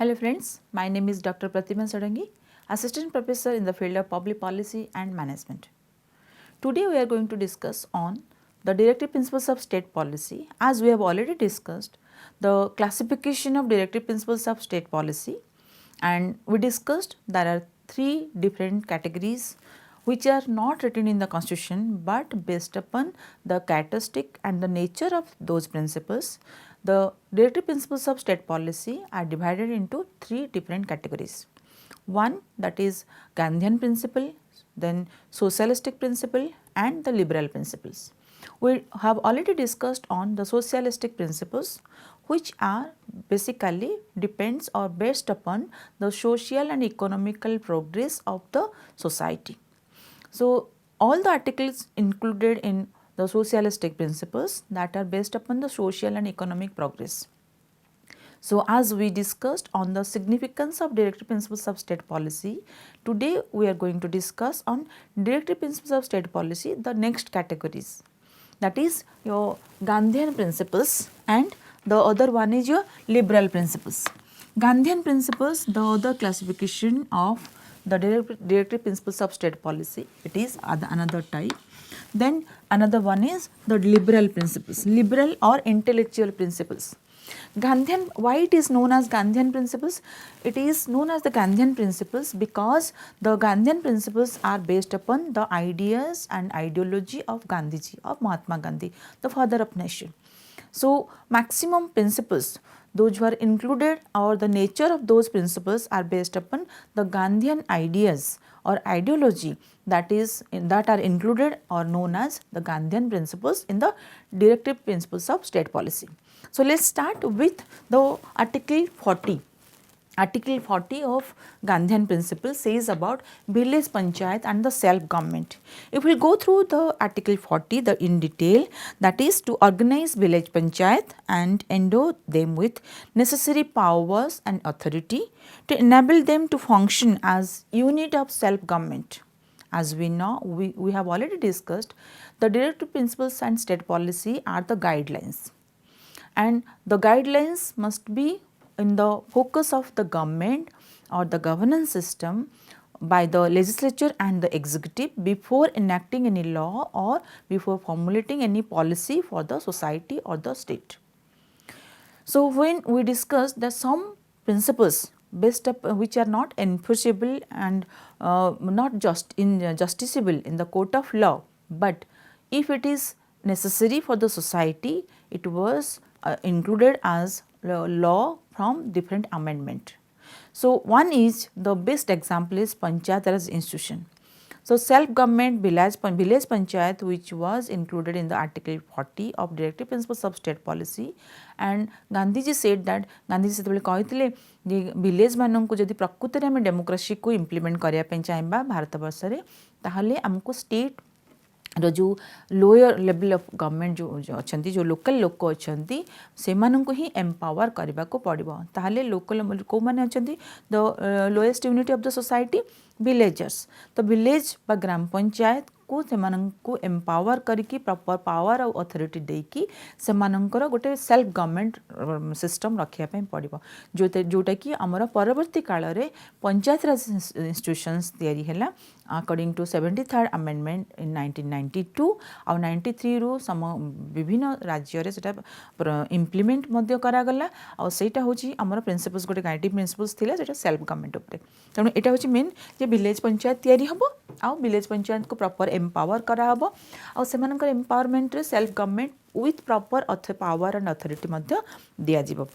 Hello friends, my name is Dr. Pratima Sadangi, Assistant Professor in the field of Public Policy and Management. Today we are going to discuss on the directive principles of state policy. As we have already discussed the classification of directive principles of state policy, and we discussed there are three different categories which are not written in the constitution but based upon the characteristic and the nature of those principles. The directive principles of state policy are divided into three different categories. One, that is Gandhian principle, then socialistic principle and the liberal principles. We have already discussed on the socialistic principles, which are basically depends or based upon the social and economical progress of the society. So, all the articles included in the socialistic principles that are based upon the social and economic progress. So, as we discussed on the significance of directive principles of state policy, today we are going to discuss on directive principles of state policy, the next categories, that is your Gandhian principles and the other one is your liberal principles. Gandhian principles, the other classification of the directive principles of state policy, it is another type. Then another one is the liberal principles, liberal or intellectual principles. Gandhian, why it is known as Gandhian principles? It is known as the Gandhian principles because the Gandhian principles are based upon the ideas and ideology of Gandhiji, of Mahatma Gandhi, the father of nation. So, maximum principles those who are included or the nature of those principles are based upon the Gandhian ideas or ideology that are included or known as the Gandhian principles in the directive principles of state policy. So, let us start with the article 40. Article 40 of Gandhian principle says about village panchayat and the self government. If we go through the article 40 in detail, that is to organize village panchayat and endow them with necessary powers and authority to enable them to function as unit of self government. As we know, we have already discussed the directive principles and state policy are the guidelines, and the guidelines must be in the focus of the government or the governance system by the legislature and the executive before enacting any law or before formulating any policy for the society or the state. So, when we discuss that some principles based up which are not enforceable and not justiciable in the court of law, but if it is necessary for the society, it was included as law from different amendment. So, one is the best example is Panchayat Raj institution. So, self government village panchayat which was included in the article 40 of directive principles of state policy, and Gandhiji said that Gandhiji ସେତେବେଳେ କହିଥିଲେ ଯେ village ମାନଙ୍କୁ ଯଦି ପ୍ରକୃତରେ ଆମେ ଡେମୋକ୍ରାସିକୁ implement କରିବା ପାଇଁ ଚାହିଁବା ଭାରତ ବର୍ଷରେ ତାହେଲେ ଆମକୁ ଷ୍ଟେଟ୍ जो लोअर लेवल ऑफ गवर्नमेंट जो अच्छा जो लोकल लोक अच्छा से ही एम्पावर करने को पड़ो ताहले लोकल कौ मैंने अच्छा the lowest unit of the society villagers तो विलेज बा ग्राम पंचायत को से एम्पावर करके प्रॉपर पावर और अथॉरिटी देकी से गोटे सेल्फ गवर्नमेंट सिस्टम रखापी पड़ो जोटा कि आमर परवर्ती काल में पंचायत राज इंस्टीट्यूशंस तैयारी है according to 73rd amendment in 1992 और 93 रु विभिन्न राज्य रे सेटा इम्प्लीमेंट करागला और सेटा होची आमर प्रिंसिपल्स गोटे गाइडिंग प्रिंसिपल्स थिला सेटा सेल्फ गवर्नमेंट उपरे तेणु एटा होची मेन जे विलेज पंचायत तैयारी हबो आ विलेज पंचायत को प्रॉपर एम्पावर कराहबो आ सेमानकर एम्पावरमेंट रे self government with proper power and authority मध्य दिया जिवो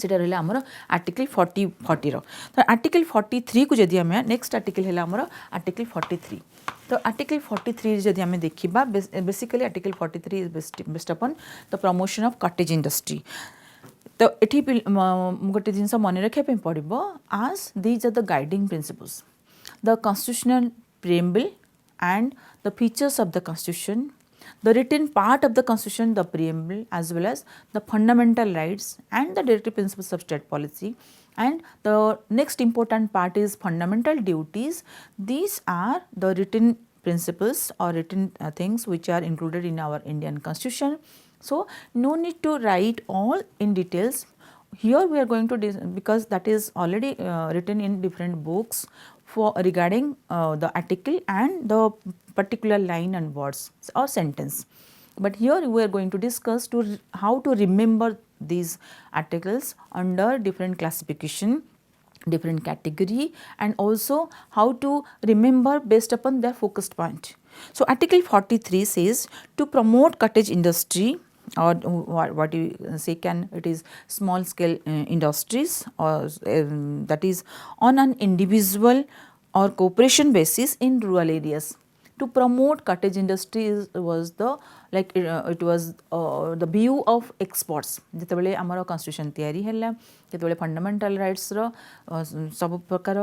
सेटा रहला हमर आर्टिकल 40 रो तो आर्टिकल 43 को जदि हमें नेक्स्ट आर्टिकल है हमर आर्टिकल 43 तो आर्टिकल 43 जदि हमें देखिबा basically article 43 is based upon the promotion of cottage industry तो एठी गोटे जिनस मन रखा पड़ो आज these are the guiding principles the constitutional preamble and the features of the constitution, the written part of the constitution, the preamble as well as the fundamental rights and the directive principles of state policy, and the next important part is fundamental duties. These are the written principles or written things which are included in our Indian constitution. So, no need to write all in details. here we are going to because that is already written in different books for regarding the article and the particular line and words or sentence. But here we are going to discuss how to remember these articles under different classification, different category, and also how to remember based upon their focused point. So article 43 says to promote cottage industry, or what you say, can it is small scale industries, or that is on an individual or cooperation basis in rural areas. To promote cottage industry was the it was the view of experts. जेतेबेले आमर constitution तैयारी हैला, जेतेबेले fundamental rights रो सब प्रकार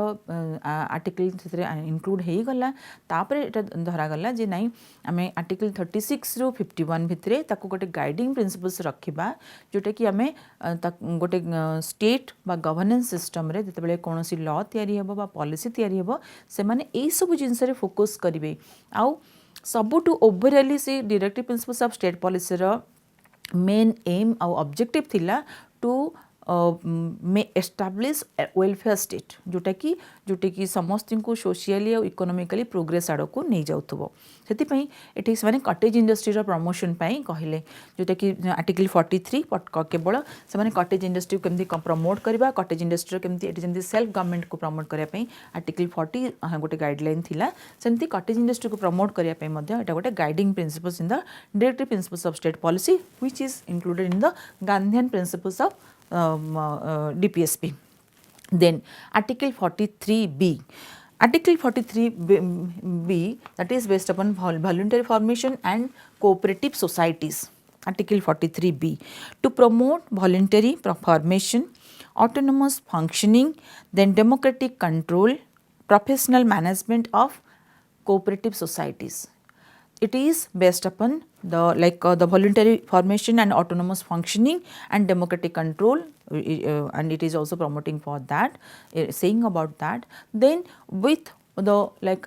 article से include हो गला, तापरे एटा धरा गला जे नाही आमे आर्टिकल 36 रु 51 भितरे ताको गोटे गाइडिंग प्रिंसिपल्स रखिबा, जोटा कि आमे गोटे स्टेट बा गवर्नेंस सिस्टम रे जेतेबेले कोनोसी लॉ तैयारी हेबो बा पॉलिसी तैयारी हेबो, से माने एई सब जिंस रे फोकस करिवे। आउ सबुठु ओवरऑली से directive principles of state policy रो मेन एम आउ ऑब्जेक्टिव थिला to may establish welfare state, जोटा कि समस्त को सोशियली और इकोनॉमिकली प्रोग्रेस आड़ को नहीं जाउथबो। सेति एठी से माने कटेज इंडस्ट्री रो प्रमोशन पई कहले, जोटा कि आर्टिकल 43 केवल से माने कटेज इंडस्ट्री को केमती प्रमोट करबा, कटेज इंडस्ट्री केमती एठी जेमती सेल्फ गवर्नमेंट को प्रमोट करिया पई आर्टिकल 40 गोटे गाइडलाइन थिला, सेमती कटेज इंडस्ट्री को प्रमोट करिया पई मध्ये एटा गोटे guiding principles in the directive principles of state policy which is included in the Gandhian principles of DPSP. Then article 43B. Article 43B, that is based upon voluntary formation and cooperative societies. Article 43B, to promote voluntary formation, autonomous functioning, then democratic control, professional management of cooperative societies. It is based upon the voluntary formation and autonomous functioning and democratic control, and it is also promoting for that, saying about that. Then with the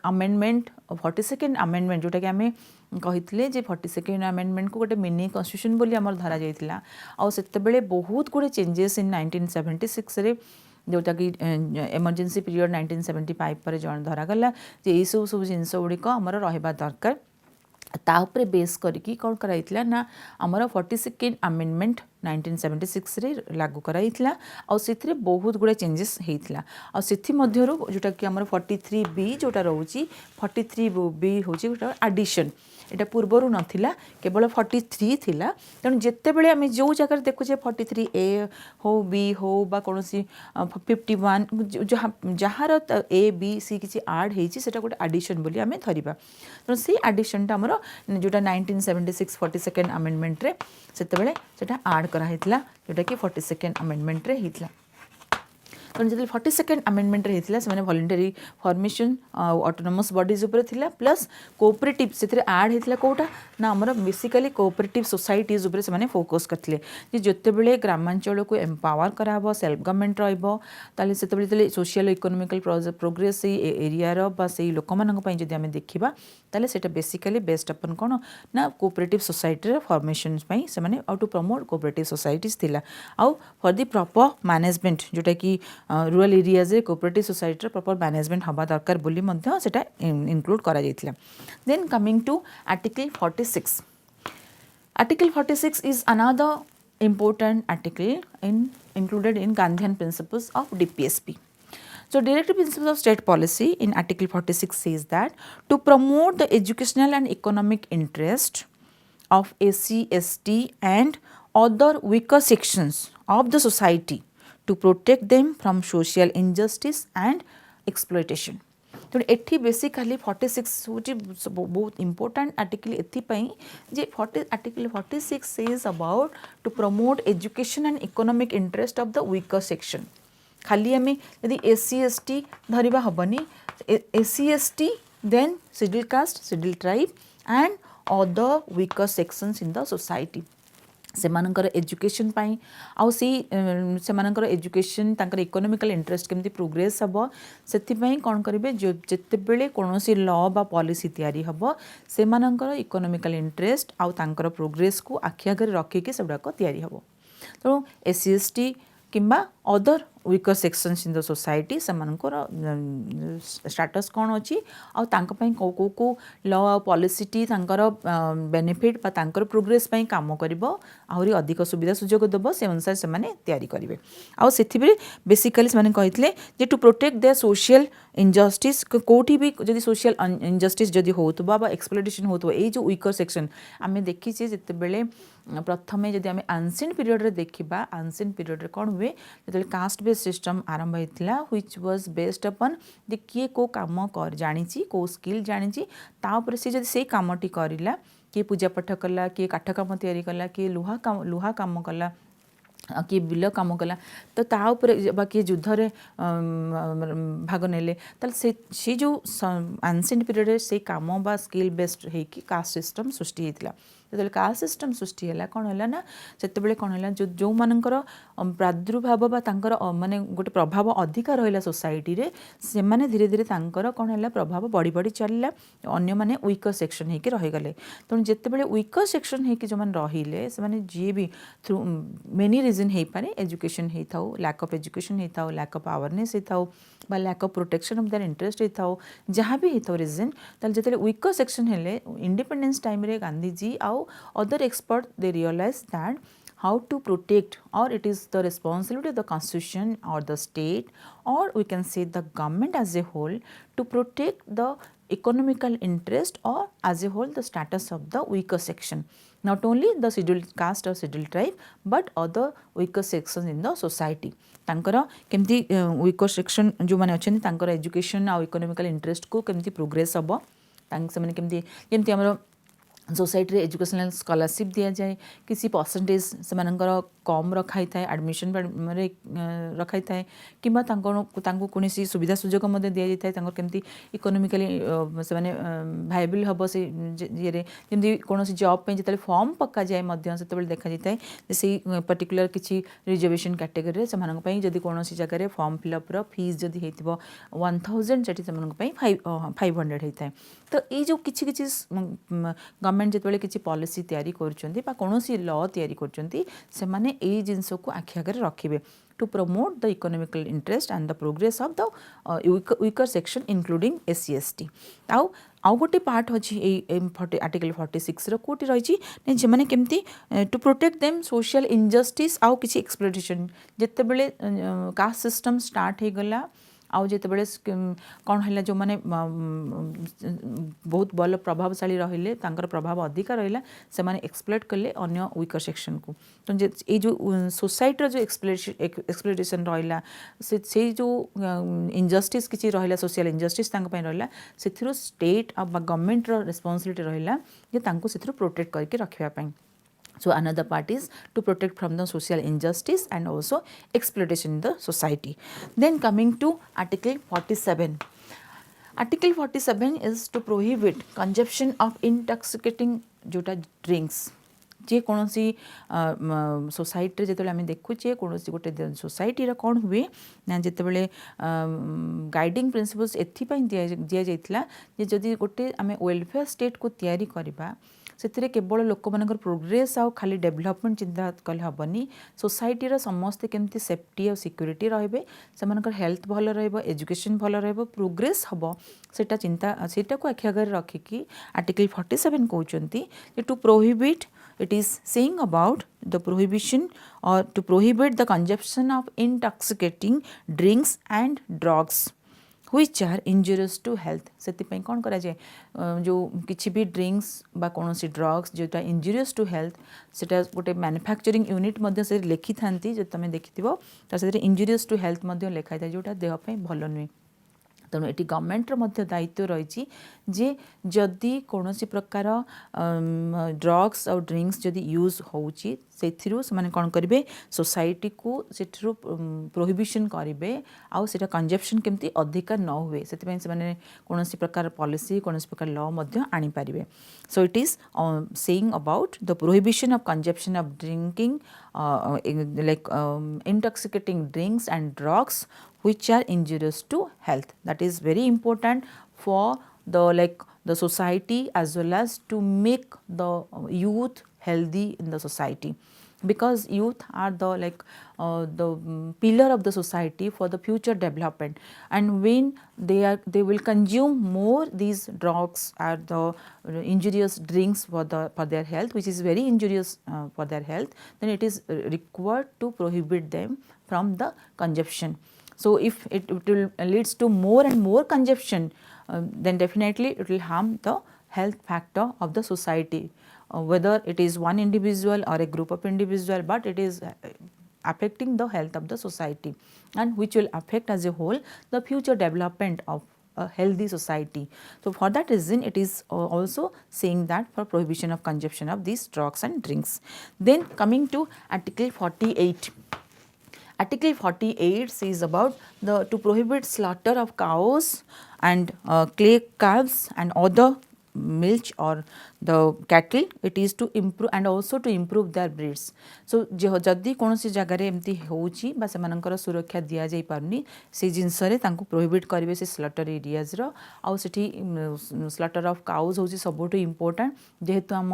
amendment 42nd amendment, जोटा कि आमे कहितले जे 42nd amendment को गोटे mini constitution बोली हमर धरा जाइतिला, आ सेते बेले बहुत गुडे चेंजेस इन 1976 रे, जोटा कि इमरजेंसी पीरियड 1975 पर जन धरा गला जे ए सब जिनस गुड़िक हमर रहबा दरकार। ता उपरे बेस करके कौन कराइतला ना आमर 42nd अमेंडमेंट 1976 रे लागू कराइतला, और सेथिरे बहुत गुडे चेंजेस हेइतला। और सेथि मध्यरु जोटा कि आमर 43B जोटा रहउची 43B होची गोटा एडिशन, एटा पूर्वरु नथिला, केवल 43 थिला। तेणु जेते बेले आमे जो जगह देखुचे 43A हो B हो बा कोनोसी 51 जहार A B C किछि ऐड हेछि सेटा गोटे एडिशन बोली आमे धरिबा। तेणु से एडिशन टा हमर जोटा 1976 42nd अमेंडमेंट रे सेते बेले सेटा ऐड करा हेतला, जोटा कि 42nd अमेंडमेंट रे हेतला। तेणु जो 42nd अमेंडमेंट रे से वॉलंटरी फॉर्मेशन ऑटोनोमस बॉडीज उपर थिला, प्लस कोऑपरेटिव से ऐड होता कोटा ना आमर बेसिकली कोऑपरेटिव सोसाइटीज उपर से फोकस करते जे जोते बेले ग्रामांचल को एम्पावर कराबो, सेल्फ गवर्नमेंट रहिबो, ताले सेते बेले सोशल इकोनॉमिकल प्रोग्रेस से एरिया रो बा से लोक मानक पई जदि हमें देखिबा ताले सेटा बेसिकली बेस्ड अपन कोन ना कोऑपरेटिव सोसाइटी रे फॉर्मेशन पई से माने how to promote cooperative societies थिला। आउ फॉर द प्रॉपर मैनेजमेंट जोटा कि रूरल एरियाज रे कोऑपरेटिव सोसाइटी प्रॉपर मैनेजमेंट हवा दरकार बोली मध्य सेटा इंक्लूड करा जायतिला। Then coming to article 46. Article 46 is another important article included in Gandhian principles of DPSP. So directive principles of state policy in Article 46 says that to promote the educational and economic interest of SC, ST and other weaker sections of the society to protect them from social injustice and exploitation. तो एठी basically 46 होची बहुत important article एथिपाई जे article 46 says about to promote education and economic interest of the weaker section. खाली आम यदि SC ST धरिबा हबनी, SC ST then schedule caste, schedule tribe and other weaker sections in the society सेमानकर education पाई आउ सी सेमानकर एजुकेशन तांकर इकोनॉमिकल इंटरेस्ट केमती प्रोग्रेस हबो सेथिपाई कोन करिवे जेते बेले कोनोसी लॉ बा पॉलिसी तयारी हबो सेमानकर इकोनॉमिकल इंटरेस्ट आउ तांकर प्रोग्रेस को आखि आगे रखी के सबडा को तयारी हबो। तो SC ST किंबा other weaker sections in the society सेमानकर स्टाटस कौन अच्छी आउ कौ कौ कौ लॉ आ पॉलिसिटी तांकर बेनिफिट बा तांकर प्रोग्रेस पई काम करिवो आहुरी अधिक सुविधा सुजोग देबो से अनुसार से माने तैयारी करिवे आउ सेथिबे बेसिकली से माने कहितले जे to protect their social injustice कोठी भी जदि सोशल इनजस्टिस जदि होतबा बा एक्सप्लॉइटेशन होतबा ए जो वीकर सेक्शन आमे देखि जे जते बेले प्रथमे जदि आमे एंशिएंट पीरियड रे देखिबा एंशिएंट पीरियड रे कोन हुए जते कास्ट बेस्ड सिस्टम आरंभ होइतिला व्हिच वाज बेस्ड अपन जे किए को काम कर जानिची को स्किल जानिची ता ऊपर से जदि सेई कामटी करिला किए पूजा पाठ कला किए काठ काम तैयारी कला किए लुहा काम कला किए बिल काम कला तो ता ऊपर बा किए युद्ध रे भाग नेले ताल से जो एंशिएंट पीरियड रे से काम बा स्किल बेस्ड है कि कास्ट सिस्टम सृष्टि हेतिला जो कास्ट सिस्टम सृष्टि है कौन है ना से कौन है जो मानकर प्रादुर्भाव बा तांकर माने गोटे प्रभाव अधिक रहा सोसाइटी रे से माने धीरे धीरे तांकर कौन है प्रभाव बढ़ी बढ़ी चलला अन्य माने वीकर सेक्शन होकर रहीगले तेणु जिते वीकर सेक्शन होकर जो रहिले से माने जी भी थ्रू मेनी रिजन हो पारे एजुकेशन होता लैक ऑफ एजुकेशन होता लैक ऑफ अवेयरनेस होता बा lack of protection of their interest होता जहाँ भी होता रिजन ताल जिते वीकर सेक्शन हेले इंडिपेंडेंस टाइम रे गांधी जी आउ other experts they realize that how to protect or it is the responsibility of the constitution or the state or we can say the government as a whole to protect the economical interest or as a whole the status of the weaker section not only the scheduled caste or scheduled tribe but other weaker sections in the society तांकर केमती weaker section जो माने अछन तांकर education आ economical interest को केमती progress हबो तांक से माने केमती जेमती हमरो सोसाइटी एजुकेशनल स्कॉलरशिप दि जाए किसी परसेंटेज से कम रखाई था एडमिशन रखाई था कि कौन सुविधा सुजोग दि जाए केमती इकोनॉमिकली से भाइबल हम से ये जमी कौन जॉब जो फॉर्म पक्का जाए से देखा जाए से पर्टिकुलर किसी रिजर्वेशन कैटेगरी से जदि कौन जगह फॉर्म फिलअप्र फीस जदि हो 1000 से 500 होता है तो ये जो किसी किसी गवर्नमेंट जिते किसी पॉलिसी तैयारी करुँच कौन लॉ तैयारी करुँच ये जिनस को आखि आगे रखिए to promote the economical interest and the progress of the weaker section including SC ST आउ गोटे पार्ट अच्छी आर्टिकल 46 रोटी रही जो मैंने केमती to protect them social injustice आउ किसी एक्सप्लॉइटेशन जिते बड़े कास्ट सिस्टम स्टार्ट हो गला आउ जिते बड़े कौन है जो मैंने बहुत बल प्रभावशाली रहिले तांकर प्रभाव अधिक रहा से माने एक्सप्लॉइट कले अन्य वीकर सेक्शन को तो ये जो सोसाइटी जो एक्सप्लॉइटेशन रहा से जो इनजस्टिस किसी रहा सोशल इनजस्टिस रहा से स्टेट आ गवर्नमेंट रेस्पॉन्सिबिलिटी रहा जे तांको से प्रोटेक्ट करके रखापी So another part is to protect from the social injustice and also exploitation in the society. Then coming to Article 47. Article 47 is to prohibit consumption of intoxicating जोटा drinks. जे कौन सी society जो आम देखुचे कौन गोटे सोसाइटी कौन हुए ना जिते बड़े गाइडिंग प्रिंसिपल्स एथि दि जाइथिला जे जदि गोटे आम वेलफेयर स्टेट को तैयारी करबा से केवल लोक मान प्रोग्रेस आउ खाली डेभलपमेंट चिंता कले हेनी सोसाइटीर समस्ते केमती सेफ्टी और सिक्योरिटी रे से हेल्थ भल एजुकेशन भल प्रोग्रेस हम सेटा चिंता सेटा को आखि आगे रखिकी आर्टिकल 47 कहते to prohibit it is saying about the prohibition or to prohibit the consumption of intoxicating drinks and drugs which are injurious to health से कौन करा जाए जो किसी भी ड्रिंक्स बा कौन सी ड्रग्स जोटा इंजुरियस टू हेल्थ सेटा गोटे मैन्युफैक्चरिंग यूनिट मध्य से लिखि थांती जो तुम देखिथिबो तो से इंजुरियस टू हेल्थ मध्य लिखाई था जोटा देह पे भल नुहे तेणु ये गवर्नमेंटर दायित्व रही जे जदि कौन प्रकार ड्रग्स और ड्रिंक्स जदि यूज होची से कौन करेंगे सोसाइटी को से प्रोहिबिशन करेंगे आउ से कंजप्शन केमती अधिका न हुए से कौन प्रकार पॉलिसी कौन प्रकार लॉ आनी पारे so it is saying about the prohibition of consumption of drinking like intoxicating drinks and drugs which are injurious to health. That is very important for the society as well as to make the youth healthy in the society. because youth are the pillar of the society for the future development, and when they will consume more these drugs or the injurious drinks for their health, which is very injurious for their health, then it is required to prohibit them from the consumption. So if it will leads to more and more consumption, then definitely it will harm the health factor of the society, whether it is one individual or a group of individual, but it is affecting the health of the society, and which will affect as a whole the future development of a healthy society. So for that reason, it is also saying that for prohibition of consumption of these drugs and drinks. Then coming to Article 48. Article 48 says about the to prohibit slaughter of cows and clay calves and other milch or the cattle. It is to improve and also to improve their breeds. So जदि कौन सी जगह रे एमती होची बा सेमानकर सुरक्षा दिया जाई पारनी से जिनस रे तांको प्रोहिबिट करिवे से स्लटर एरियाज रो आउ सेठी स्लटर ऑफ काउज होची सबोटो इम्पोर्टेंट जेहेतु आम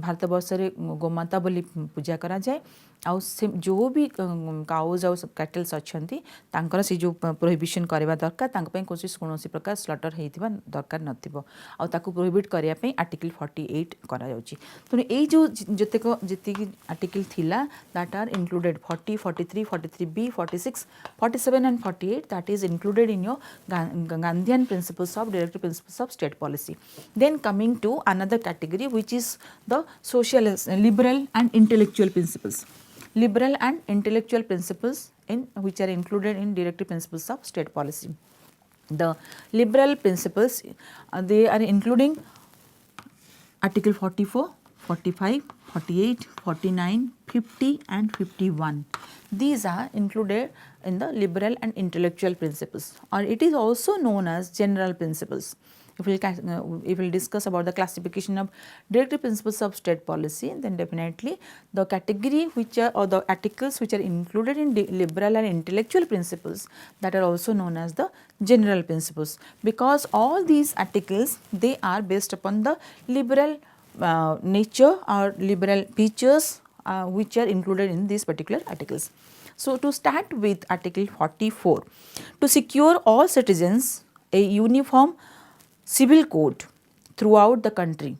भारत वर्ष रे गोमाता बोली पूजा करा जाए आउ से जो भी काउज आउ कैटल्स अच्छी तांकर से जो प्रोहिबिशन करवा दरकार तांको पे कौन प्रकार स्लटर होइथिबा दरकार नथिबो आउ ताकू प्रोहिबिट करिया पे आर्टिकल 48 करा जाउची। तो एई जो जति आर्टिकल थिला that are included 40 43 43B 46 47 and 48 that is included in your Gandhian principles of directive principles of state policy. Then coming to another category, which is the socialist liberal and intellectual principles. Liberal and intellectual principles in which are included in directive principles of state policy. The liberal principles they are including Article 44, 45, 48, 49, 50 and 51. These are included in the liberal and intellectual principles, or it is also known as general principles. If we discuss about the classification of directive principles of state policy, then definitely the category which are or the articles which are included in liberal and intellectual principles, that are also known as the general principles, because all these articles they are based upon the liberal nature or liberal features which are included in these particular articles. So to start with Article 44, to secure all citizens a uniform civil code throughout the country.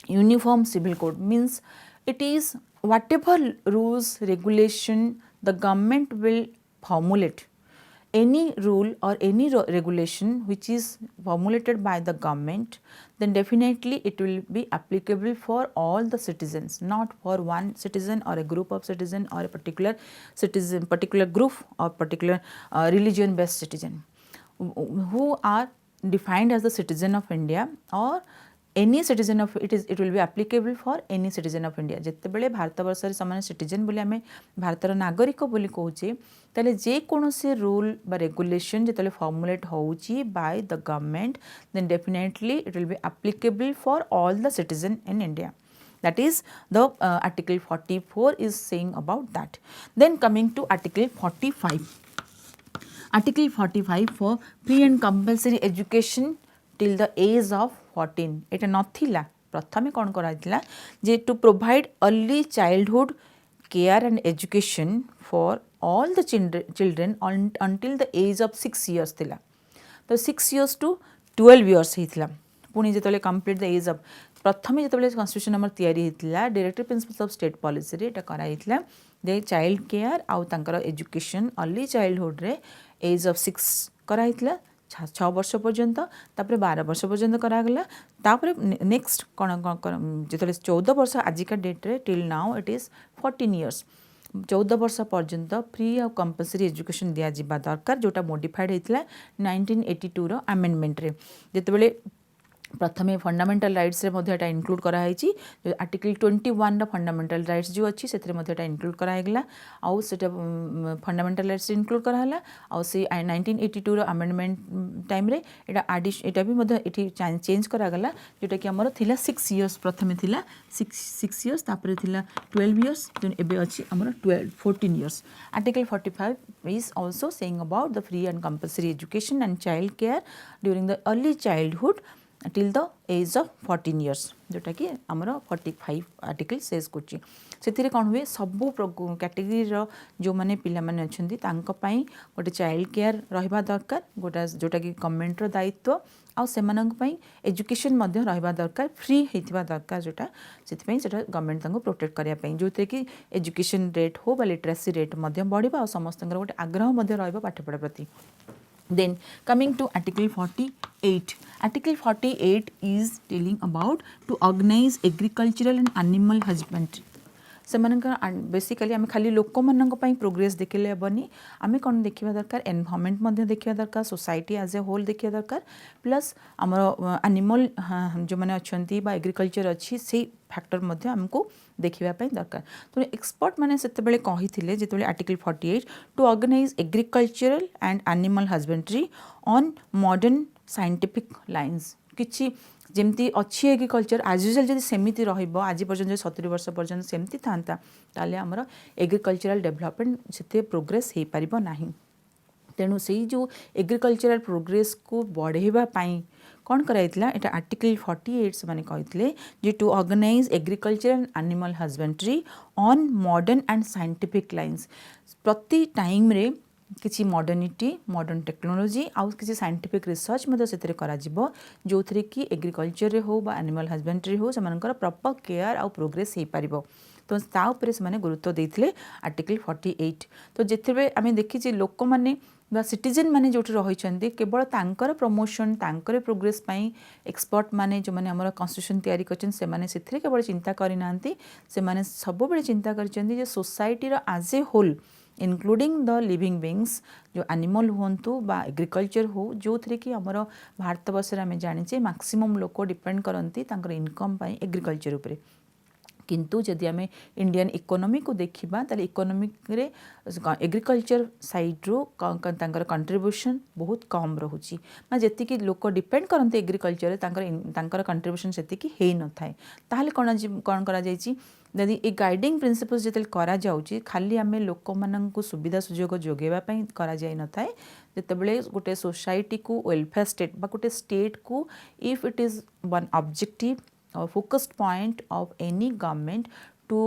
Uniform civil code means it is whatever rules, regulation the government will formulate. Any rule or any regulation which is formulated by the government, then definitely it will be applicable for all the citizens, not for one citizen or a group of citizen or a particular citizen, particular group or particular religion based citizen who are defined as the citizen of India, or any citizen of it will be applicable for any citizen of India. जिते बेले भारत वर्ष रे समान citizen बोली आमे भारतर नागरिक बोली कहूचे ताले जे कोनोसी रूल बा रेगुलेशन जेतले फॉर्मुलेट होउची by the government, then definitely it will be applicable for all the citizen in India. That is the Article 44 is saying about that. Then coming to Article 45. Article 45 for free and compulsory education till the age of 14. एटा नथिला प्रथमे कोन कराइतला जे to provide early childhood care and education for all the children until the age of 6 years थिला. तो 6 years to 12 years हितला. पुणी जेतले complete the age of प्रथमे जेतले constitution number तयारी हितला directive principles of state policy रे एटा कराइतला दे child care आउ तांकर education early childhood रे as of 6 कराइतला 6 वर्ष पर्यंत, तापर 12 वर्ष पर्यंत करागला, तापर नेक्स्ट कोन जेतले 14 वर्ष आजिका डेट रे till now it is 14 years 14 वर्ष पर्यंत फ्री और कंपलसरी एजुकेशन दिया जिबा दरकार, जोटा मॉडिफाइड हेतला 1982 रो अमेंडमेंट रे जेतेबेले प्रथमे फंडामेंटल राइट्स रे मध्य एटा इंक्लूड करा हैची आर्टिकल 21 रो फंडामेंटल राइट्स जो अछि सेतरे मध्य एटा इंक्लूड करा हेगला आउ सेटा फंडामेंटल राइट्स इंक्लूड करा हला आउ से 1982 रो अमेंडमेंट टाइम रे एटा भी मध्य एठी चेंज करा गला जोटा कि हमर थिला 6 इयर्स प्रथमे थिला 6 इयर्स तापर थिला 12 इयर्स जो एबे अछि हमर 14 years. Article 45 is also saying about the free and compulsory education and child care during the early childhood till the age of 14 years जोटा कि आमर 45 आर्टिकल सेज कर से कौन हुए सबू कैटेगरी जो मैंने पिला माने अछंती तांको पई गोटे चाइल्ड केयर रहिबा दरकार गोटा जोटा कि गवर्नमेंट रो दायित्व आउ सेमानंक पई एजुकेशन मध्य रहिबा दरकार फ्री हेतिबा दरकार जोटा सेति सेटा गवर्नमेंट तांको प्रोटेक्ट करिया पई जोते कि एजुकेशन रेट हो बा लिटरेसी रेट मध्य बढ़िबा और समस्तंकर गोटे आग्रह मध्य रहइबा पाठपढ़ा प्रति. Then coming to Article 48. Article 48 is telling about to organize agricultural and animal husbandry. सेमानकर बेसिकली आम खाली लोक मान प्रोग्रेस देखले हेबनी आम कौन देखा दरकार एनवायरनमेंट देखा दरकार सोसाइटी एज ए होल देखा दरकार प्लस आमर एनिमल जो मैंने अच्छा एग्रीकल्चर अच्छी से फैक्टर आमको देखापी दरकार. तो एक्सपर्ट मैंने से कही जो article 48 to organise agricultural and animal husbandry on modern scientific lines किछि जमती अच्छी एग्रीकल्चर आज यूजुअल जब सेमती आज पर्यटन 70 वर्ष पर्यटन सेमती था ताले आमर एग्रीकल्चरल डेवलपमेंट से प्रोग्रेस हो पार ना. तेणु से जो एग्रीकल्चरल प्रोग्रेस को बढ़ावाई कौन कराइला एटा आर्टिकल 48 से माने कहते जे to organise agriculture and animal husbandry on modern and scientific lines प्रति टाइम रे किसी मॉडर्निटी मॉडर्न टेक्नोलोजी आउ किसी साइंटिफिक रिसर्च से करा जो थे कि एग्रीकल्चर रे हो बा एनिमल हस्बेंड्री हो से प्रॉपर केयर आउ प्रोग्रेस हो पार. तो ताऊपर से गुरुत्व देते आर्टिकल 48. तो जिते आम देखी लोक मैंने सिटीजन माने जो रही केवल तांकर प्रमोशन तांकर प्रोग्रेस पाई एक्सपर्ट माने जो माने हमर कॉन्स्टिट्यूशन तैयारी करछन से माने सिथरे केवल चिंता करिना से माने सब बेले चिंता करछन जे सोसाइटी रो as a whole including the living beings जो एनिमल होंतु बा एग्रीकल्चर हो जो थे कि हमर भारत वर्ष आम जाने मैक्सिमम लोक डिपेंड करती तांकर इनकम पाई एग्रीकल्चर उपरे. किंतु जदि आम इंडियन इकोनॉमी को देखा ताले इकोनॉमी रे एग्रीकल्चर साइड रो कंट्रीब्यूशन बहुत कम रोची जी लोक डिपेंड करते एग्रीकल्चर तांकर कंट्रीब्यूशन सेतिकी हे न थाए ताहले कौन करा जायछि यदि ए गाइडिंग प्रिंसिपल्स जिते करा जाउछि खाली आम लोक माननकु सुविधा सुजोग जोगेबा पई करा जाय न थाए जेतेबेले गोटे सोसाइटी को वेलफेयर स्टेट बा गोटे स्टेट को if it is one objective or focused point of any government to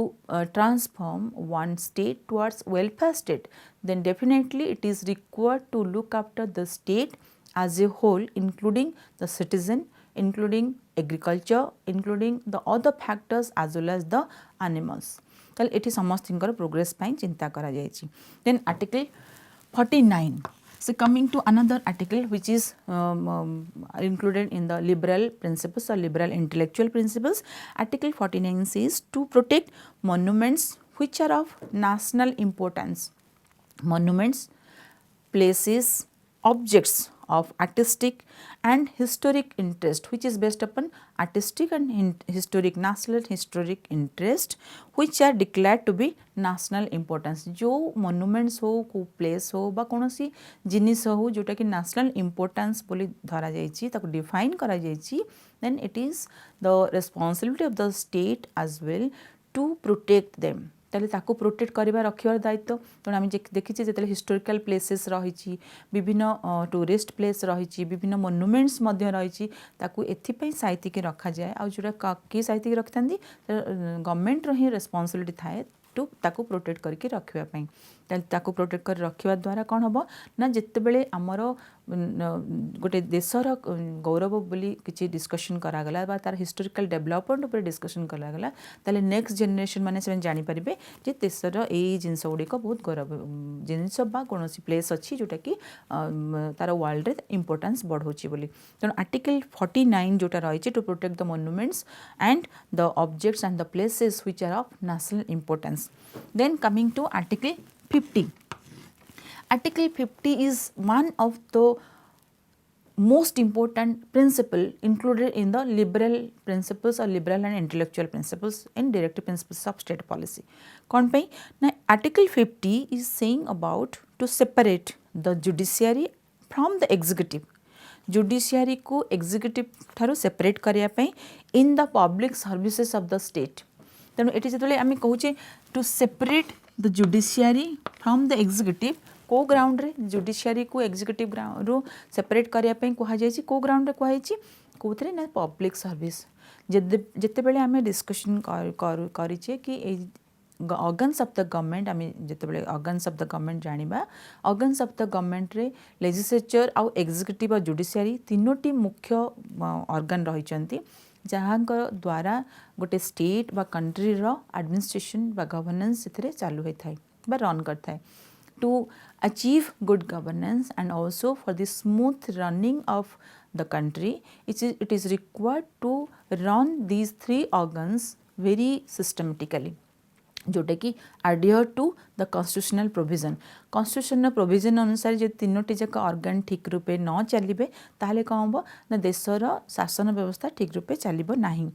transform one state towards welfare state, then definitely it is required to look after the state as a whole, including the citizen, including agriculture, including the other factors as well as the animals. ताले एठी समस्तिंकर progress पाई चिंता करा जायछि. Then article 49. So coming to another article which is included in the liberal principles or liberal intellectual principles, article 49 says to protect monuments which are of national importance. Monuments, places, objects of artistic and historic interest which is based upon artistic and historic national historic interest which are declared to be national importance. जो monuments हो को place हो बा कोनोसी जिनिस हो जोटा कि national importance बोली धरा जायछि ताको define करा जायछि then it is the responsibility of the state as well to protect them. ताले ताको प्रोटेक्ट करवा रखिबार दायित्व. तेणु आम देखी जो हिस्टोरिकल प्लेसेस रही विभिन्न टूरिस्ट प्लेस रही विभिन्न मोनुमेंट्स रही ताकू एथिपाई साइतिकी रखा जाए आ जोटा किए साइतिकी रखि गवर्नमेंट रो ही रेस्पॉन्सिबिलिटी थाए टू ताकू प्रोटेक्ट करके रखिबापई. ताकू प्रोटेक्ट कर रखिबा द्वारा कौन हम ना जितेबले आमर गोटे देशर गौरव बोली किसी डिस्कशन करागला बा तार हिस्टोरिकल डेवलपमेंट उपर डिस्कशन करागला ताले नेक्स्ट जनरेशन माने से जानि परिबे जे देशर एई जिंस गुड़िक बहुत गौरव जिनस बा कौन प्लेस अच्छी जोटा कि तार वर्ल्ड रे इंपोर्टेंस बढ़ाऊँच बोली. तेणु आर्टिकल 49 जोटा रही to protect the monuments and the objects and the places which are of national importance. Then coming to article 50. Article 50 is one of the most important principle included in the liberal principles or liberal and intellectual principles and directive principles of state policy. कौन पे ना Article 50 is saying about to separate the judiciary from the executive. Judiciary को executive ठारू separate करिया पे in the public services of the state. तेणु ये जो आम कहूचे to separate the judiciary from the executive को ग्राउंड रे जुडिशियरी को एग्जीक्यूटिव ग्राउंड रू सेपरेट करिया पे कहा जायछि को ग्राउंड रे कहा जायछि कौन ना पब्लिक सर्विस जिते बेले आम डिस्कसन करें कि ऑर्गन्स ऑफ द गवर्नमेंट आम जिते ऑर्गन्स ऑफ द गवर्नमेंट जानिबा ऑर्गन्स ऑफ द गवर्नमेंट रे लेजिस्लेचर आउ एग्जीक्यूटिव और जुडिशियरी तीनोटी मुख्य ऑर्गन रही जहाँ द्वारा गोटे स्टेट बा कंट्री रो एडमिनिस्ट्रेशन बा गवर्नेंस से चालू होता है बा रन करता है to achieve good governance and also for the smooth running of the country it is required to run these three organs very systematically जोटा कि adhere to the constitutional provision अनुसार जो तीनोटी जाक ऑर्गन ठीक रूपे न चलिए ताहले कौन हम ना देशर शासन व्यवस्था ठीक रूपे चलिबो नहीं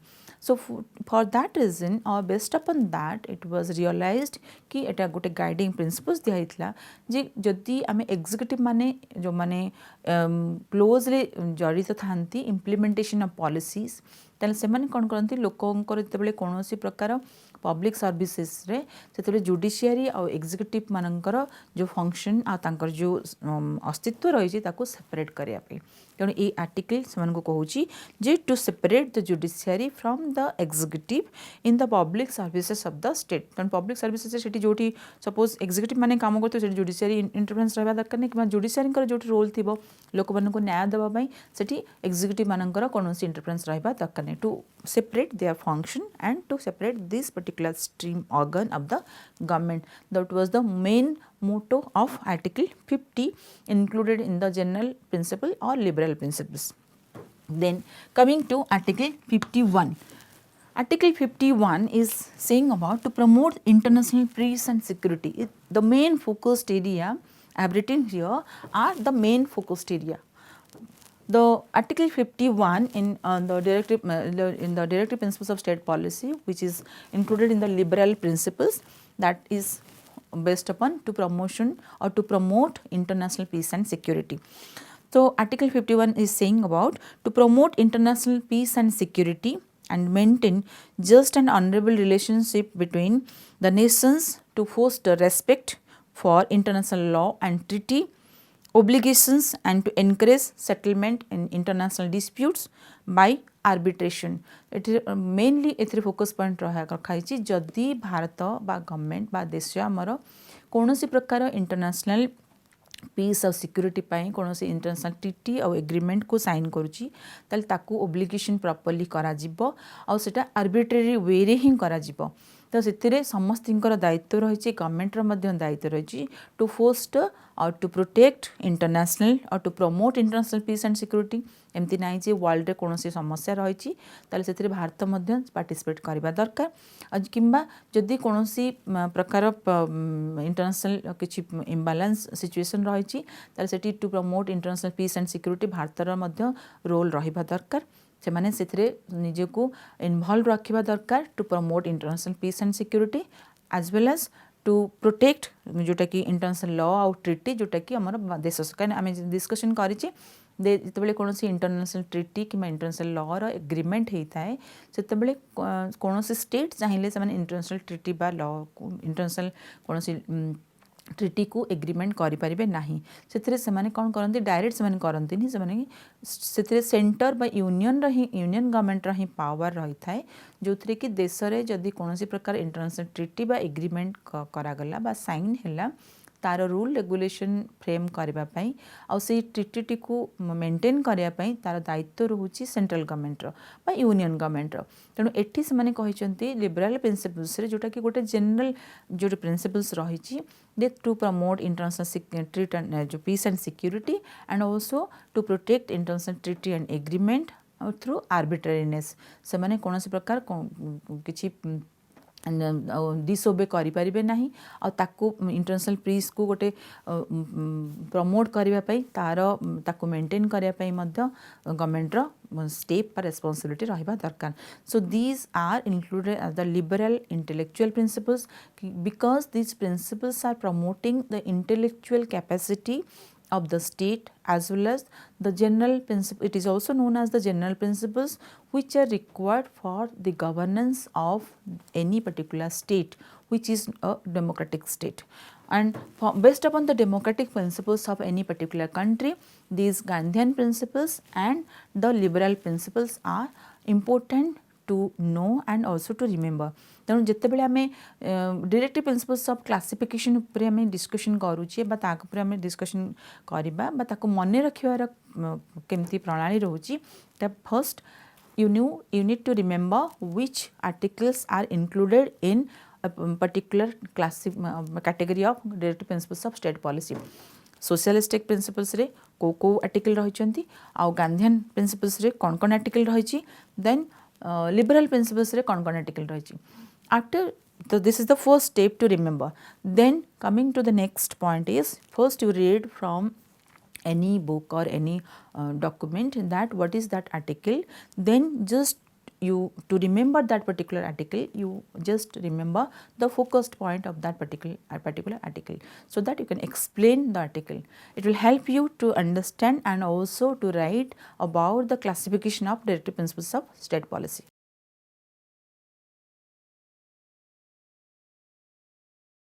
सो फॉर दैट रीजन और based upon that it was realised कि एटा गोटे गाइडिंग प्रिंसिपल्स दिया जे जदि आम एग्जीक्यूटिव माने जो माने क्लोजली जड़ित थांती इम्प्लीमेंटेशन ऑफ पॉलिसीज ताले से माने कौन करती लोकंकर जिते कौन प्रकार पब्लिक सर्विसेस रे से जुडिशियरी और एग्जीक्यूटिव मानकर जो फंक्शन आर जो अस्तित्व रही सेपरेट करने तेणु ये आर्टिकल से कहूँ जे to separate the judiciary from the executive in the public services of the state तेणु पब्लिक सर्विसेस से जो सपोज एग्जीक्यूटिव माने काम करते जुडिशियरी इंटरफेरेंस रहा दरकार नहीं कि जुडिशियरी जो रोल थी लोक मानक न्याय देवाई से एग्जीक्यूटिव मानकर कौन इंटरफेरेंस रहा दरकार नहीं to separate their function and to separate this particular stream organ of the government. That was the main motto of Article 50 included in the general principle or liberal principles. Then coming to Article 51. Article 51 is saying about to promote international peace and security. The main focused area I have written here are the main focused area. The Article 51 in the directive principles of state policy, which is included in the liberal principles, that is based upon to promotion or to promote international peace and security. So Article 51 is saying about to promote international peace and security and maintain just and honorable relationship between the nations to foster respect for international law and treaty obligations and to encourage settlement in international disputes by arbitration. it mainly एथरे focus point रखाई जदि भारत बा government बा देश आमर कौन प्रकार international piece और सिक्योरिटी कौन इंटरनेशनल ट्रिटी और एग्रीमेंट को साइन करुच्ची ताकू ओब्लिगेशन प्रॉपर्ली करा आर्बिट्रेरी वे रे ही करा तो से समस्त दायित्व रही गवर्नमेंटर दायित्व रही टू फोस्ट और टू प्रोटेक्ट इंटरनेशनल और to promote international peace and security एमती ना जे वर्ल्ड रे कौन समस्या रही से भारत पार्टिसिपेट करवा दरकार किंबा जदि कौन प्रकार इंटरनेशनल किसी इम्बालांस सिचुएशन रही to promote international peace and security भारतर रोल रहा दरकार से माने निजको इनवॉल्व रखा दरकार to promote international peace and security as well as to protect जोटा कि इंटरनेशनल लॉ आउ ट्रिटी जोटा कि आम देश कहीं आम डिस्कसन करें जिते कौन इंटरनेशनल ट्रिटी कि इंटरनेशनल लॉ रो एग्रीमेंट होता है से कौन स्टेट चाहिए से इंटरनेशनल ट्रिटी बा लॉ इंटरनेशनल कौन ट्रिटी को एग्रीमेंट करें ना से कौन करती डायरेक्ट से करती से सेंटर बा यूनियन यूनियन गवर्नमेंट ही पावर रही है जो थी कि देश में जदि कौन प्रकार इंटरनेशनल ट्रिटी बा एग्रीमेंट करागला बा साइन है तार रूल रेगुलेशन फ्रेम करने आउ से ट्रिटी को मेंटेन करने तार दायित्व रोचे सेंट्रल गवर्नमेंट बा यूनियन गवर्नमेंट तेणु एठी से कहते लिबराल प्रिंसिपल्स जोटा कि गोटे जनरल जो प्रिंसिपल्स रही to promote international treat and जो peace and security and also to protect international treaty and agreement through arbitrariness से कौन प्रकार किसी डिसओबे करें ना आकू इंटरनेशनल पीस को गोटे प्रमोट करने तार ताकू मेंटेन करने गवर्नमेंटर स्टेप रेस्पॉन्सिबिलिटी रहा दरकार so these are included as the liberal intellectual principles because these principles are promoting the intellectual capacity of the state as well as the general principle. It is also known as the general principles which are required for the governance of any particular state which is a democratic state. and based upon the democratic principles of any particular country, these Gandhian principles and the liberal principles are important to know and also to remember. तेणु जितेबाला आम directive principles of classification उपरे आम discussion करुचे आम discussion करवा मन रखार केमती प्रणाली रोचे first you need to remember which articles are included in a particular category of directive principles of state policy. Socialistic principles रे को आर्टिकल रही आउ गांधीयन प्रिंसिपल्स रे कौन आर्टिकल रही देन लिबरल प्रिंसिपल्स रे कौन आर्टिकल रही after so this is the first step to remember. Then coming to the next point is first you read from any book or any document that what is that article, then just you to remember that particular article you just remember the focused point of that particular article so that you can explain the article. It will help you to understand and also to write about the classification of directive principles of state policy.